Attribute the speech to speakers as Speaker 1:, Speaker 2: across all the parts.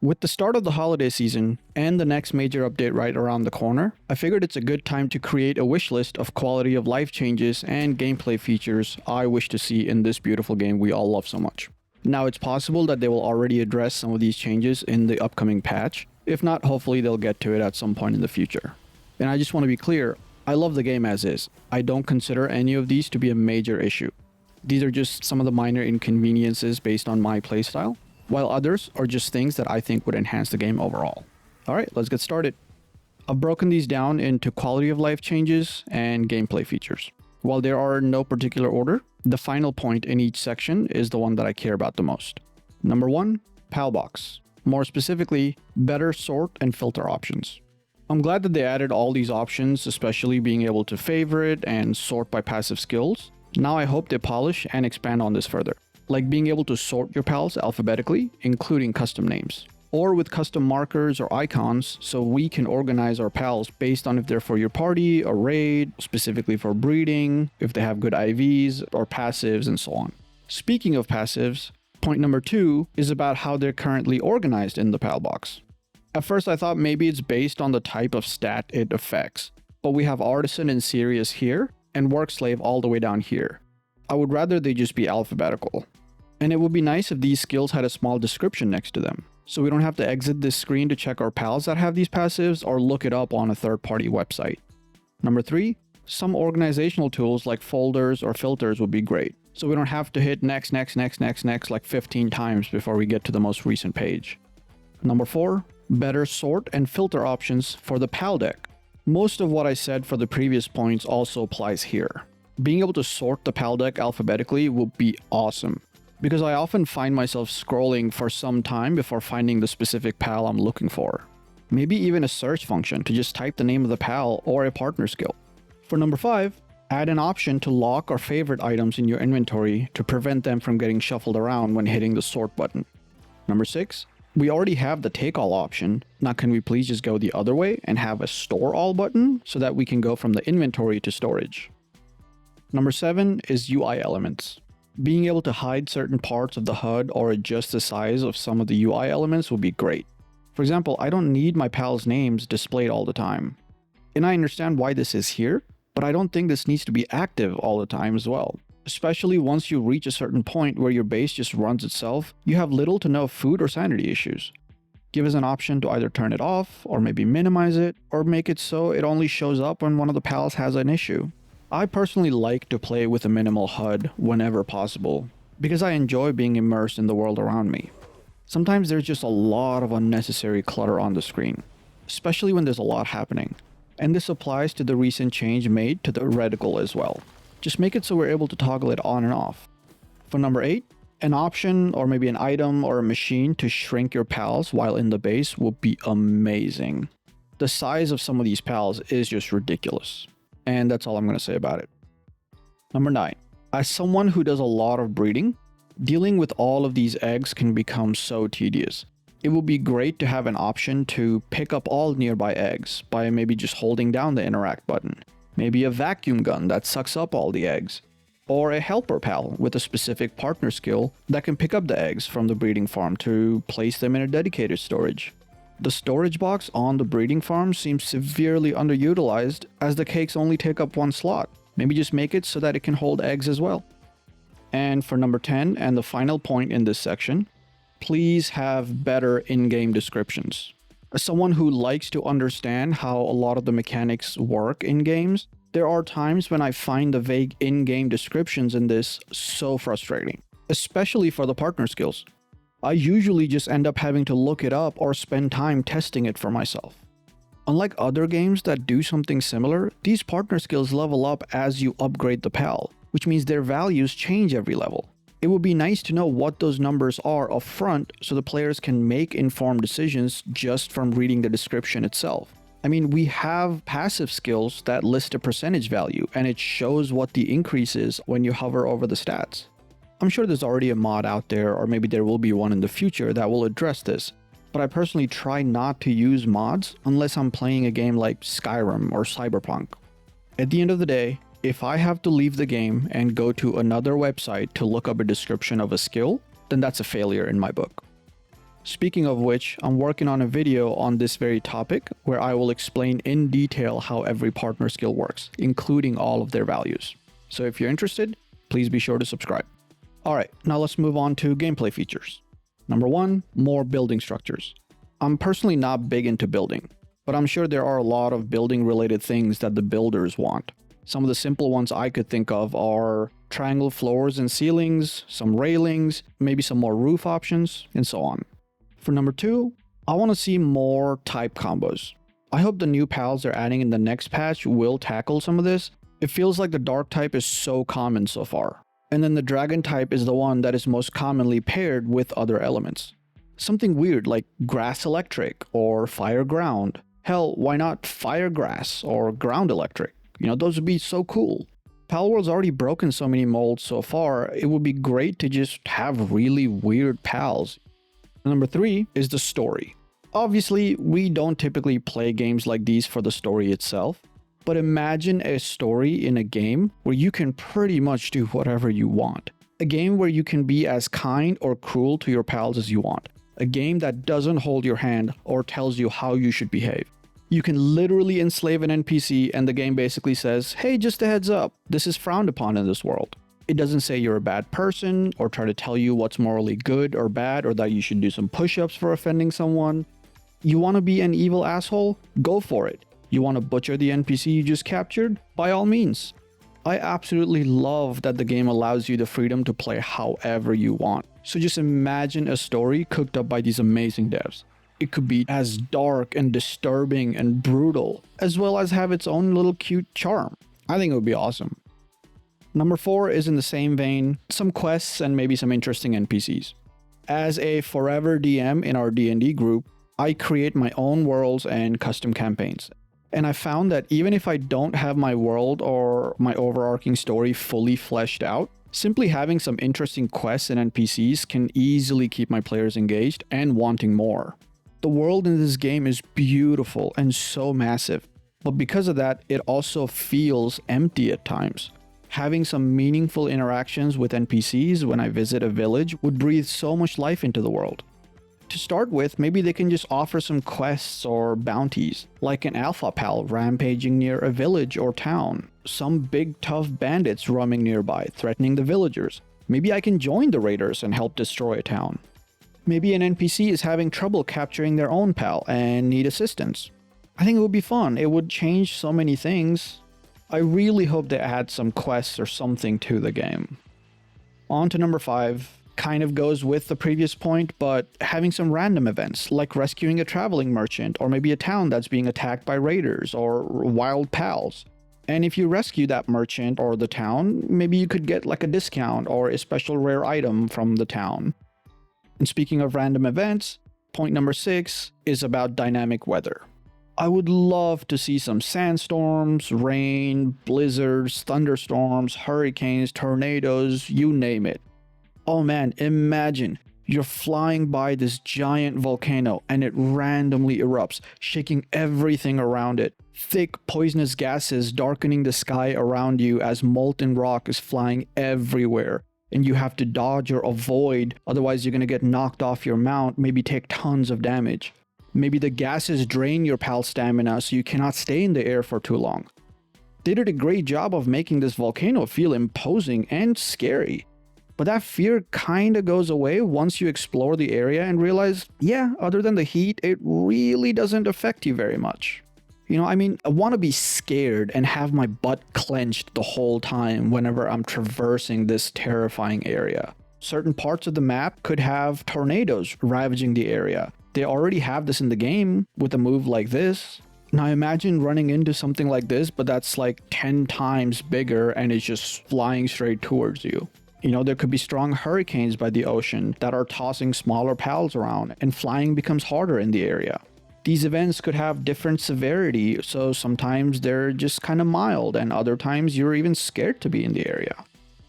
Speaker 1: With the start of the holiday season and the next major update right around the corner, I figured it's a good time to create a wish list of quality of life changes and gameplay features I wish to see in this beautiful game we all love so much. Now, it's possible that they will already address some of these changes in the upcoming patch. If not, hopefully they'll get to it at some point in the future. And I just want to be clear, I love the game as is. I don't consider any of these to be a major issue. These are just some of the minor inconveniences based on my playstyle, while others are just things that I think would enhance the game overall. Alright, let's get started. I've broken these down into quality of life changes and gameplay features. While there are no particular order, the final point in each section is the one that I care about the most. Number 1, PAL box. More specifically, better sort and filter options. I'm glad that they added all these options, especially being able to favorite and sort by passive skills. Now I hope they polish and expand on this further, like being able to sort your pals alphabetically, including custom names, or with custom markers or icons so we can organize our pals based on if they're for your party or raid, specifically for breeding, if they have good IVs or passives, and so on. Speaking of passives, point number 2 is about how they're currently organized in the PAL box. At first I thought maybe it's based on the type of stat it affects, but we have Artisan and Serious here, and Work Slave all the way down here. I would rather they just be alphabetical. And it would be nice if these skills had a small description next to them, so we don't have to exit this screen to check our pals that have these passives or look it up on a third-party website. Number 3, some organizational tools like folders or filters would be great, so we don't have to hit next like 15 times before we get to the most recent page. Number 4, better sort and filter options for the PAL deck. Most of what I said for the previous points also applies here. Being able to sort the PAL deck alphabetically would be awesome, because I often find myself scrolling for some time before finding the specific PAL I'm looking for. Maybe even a search function to just type the name of the PAL or a partner skill. For number 5, add an option to lock or favorite items in your inventory to prevent them from getting shuffled around when hitting the sort button. Number 6, we already have the take all option. Now can we please just go the other way and have a store all button so that we can go from the inventory to storage. Number 7 is UI elements. Being able to hide certain parts of the HUD or adjust the size of some of the UI elements would be great. For example, I don't need my pals' names displayed all the time. And I understand why this is here, but I don't think this needs to be active all the time as well. Especially once you reach a certain point where your base just runs itself, you have little to no food or sanity issues. Give us an option to either turn it off, or maybe minimize it, or make it so it only shows up when one of the pals has an issue. I personally like to play with a minimal HUD whenever possible, because I enjoy being immersed in the world around me. Sometimes there's just a lot of unnecessary clutter on the screen, especially when there's a lot happening. And this applies to the recent change made to the reticle as well. Just make it so we're able to toggle it on and off. For number 8, an option or maybe an item or a machine to shrink your pals while in the base would be amazing. The size of some of these pals is just ridiculous. And that's all I'm going to say about it. Number 9. As someone who does a lot of breeding, dealing with all of these eggs can become so tedious. It would be great to have an option to pick up all nearby eggs by maybe just holding down the interact button. Maybe a vacuum gun that sucks up all the eggs. Or a helper pal with a specific partner skill that can pick up the eggs from the breeding farm to place them in a dedicated storage. The storage box on the breeding farm seems severely underutilized as the cakes only take up one slot. Maybe just make it so that it can hold eggs as well. And for number 10, and the final point in this section, please have better in-game descriptions. As someone who likes to understand how a lot of the mechanics work in games, there are times when I find the vague in-game descriptions in this so frustrating, especially for the partner skills. I usually just end up having to look it up or spend time testing it for myself. Unlike other games that do something similar, these partner skills level up as you upgrade the PAL, which means their values change every level. It would be nice to know what those numbers are up front so the players can make informed decisions just from reading the description itself. I mean, we have passive skills that list a percentage value and it shows what the increase is when you hover over the stats. I'm sure there's already a mod out there, or maybe there will be one in the future that will address this, but I personally try not to use mods unless I'm playing a game like Skyrim or Cyberpunk. At the end of the day, if I have to leave the game and go to another website to look up a description of a skill, then that's a failure in my book. Speaking of which, I'm working on a video on this very topic where I will explain in detail how every partner skill works, including all of their values. So if you're interested, please be sure to subscribe. Alright, now let's move on to gameplay features. Number 1, more building structures. I'm personally not big into building, but I'm sure there are a lot of building related things that the builders want. Some of the simple ones I could think of are triangle floors and ceilings, some railings, maybe some more roof options, and so on. For number 2, I want to see more type combos. I hope the new pals they're adding in the next patch will tackle some of this. It feels like the dark type is so common so far. And then the dragon type is the one that is most commonly paired with other elements. Something weird like grass electric or fire ground. Hell, why not fire grass or ground electric? Those would be so cool. Palworld's already broken so many molds so far, it would be great to just have really weird pals. Number 3 is the story. Obviously, we don't typically play games like these for the story itself, but imagine a story in a game where you can pretty much do whatever you want. A game where you can be as kind or cruel to your pals as you want. A game that doesn't hold your hand or tells you how you should behave. You can literally enslave an NPC and the game basically says, hey, just a heads up, this is frowned upon in this world. It doesn't say you're a bad person or try to tell you what's morally good or bad or that you should do some push-ups for offending someone. You want to be an evil asshole? Go for it. You want to butcher the NPC you just captured? By all means. I absolutely love that the game allows you the freedom to play however you want. So just imagine a story cooked up by these amazing devs. It could be as dark and disturbing and brutal, as well as have its own little cute charm. I think it would be awesome. Number 4 is in the same vein, some quests and maybe some interesting NPCs. As a forever DM in our D&D group, I create my own worlds and custom campaigns. And I found that even if I don't have my world or my overarching story fully fleshed out, simply having some interesting quests and NPCs can easily keep my players engaged and wanting more. The world in this game is beautiful and so massive, but because of that, it also feels empty at times. Having some meaningful interactions with NPCs when I visit a village would breathe so much life into the world. To start with, maybe they can just offer some quests or bounties, like an alpha pal rampaging near a village or town, some big tough bandits roaming nearby, threatening the villagers. Maybe I can join the raiders and help destroy a town. Maybe an NPC is having trouble capturing their own pal and need assistance. I think it would be fun. It would change so many things. I really hope they add some quests or something to the game. On to number 5. Kind of goes with the previous point, but having some random events, like rescuing a traveling merchant, or maybe a town that's being attacked by raiders or wild pals. And if you rescue that merchant or the town, maybe you could get like a discount or a special rare item from the town. And speaking of random events, point number 6 is about dynamic weather. I would love to see some sandstorms, rain, blizzards, thunderstorms, hurricanes, tornadoes, you name it. Oh man, imagine you're flying by this giant volcano and it randomly erupts, shaking everything around it. Thick, poisonous gases darkening the sky around you as molten rock is flying everywhere. And you have to dodge or avoid, otherwise you're gonna get knocked off your mount, maybe take tons of damage. Maybe the gases drain your pal's stamina so you cannot stay in the air for too long. They did a great job of making this volcano feel imposing and scary. But that fear kinda goes away once you explore the area and realize, yeah, other than the heat, it really doesn't affect you very much. I want to be scared and have my butt clenched the whole time whenever I'm traversing this terrifying area. Certain parts of the map could have tornadoes ravaging the area. They already have this in the game with a move like this. Now imagine running into something like this, but that's like 10 times bigger and it's just flying straight towards you. There could be strong hurricanes by the ocean that are tossing smaller pals around, and flying becomes harder in the area. These events could have different severity, so sometimes they're just kind of mild, and other times you're even scared to be in the area.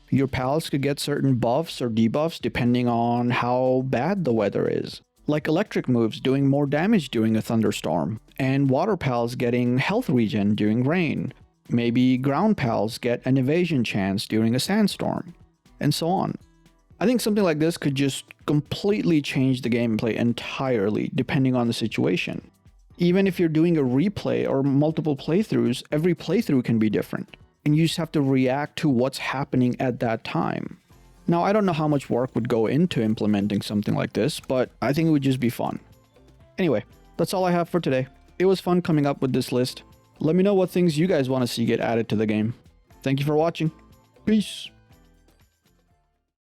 Speaker 1: Your pals could get certain buffs or debuffs depending on how bad the weather is. Like electric moves doing more damage during a thunderstorm, and water pals getting health regen during rain. Maybe ground pals get an evasion chance during a sandstorm, and so on. I think something like this could just completely change the gameplay entirely, depending on the situation. Even if you're doing a replay or multiple playthroughs, every playthrough can be different, and you just have to react to what's happening at that time. Now, I don't know how much work would go into implementing something like this, but I think it would just be fun. Anyway, that's all I have for today. It was fun coming up with this list. Let me know what things you guys want to see get added to the game. Thank you for watching. Peace.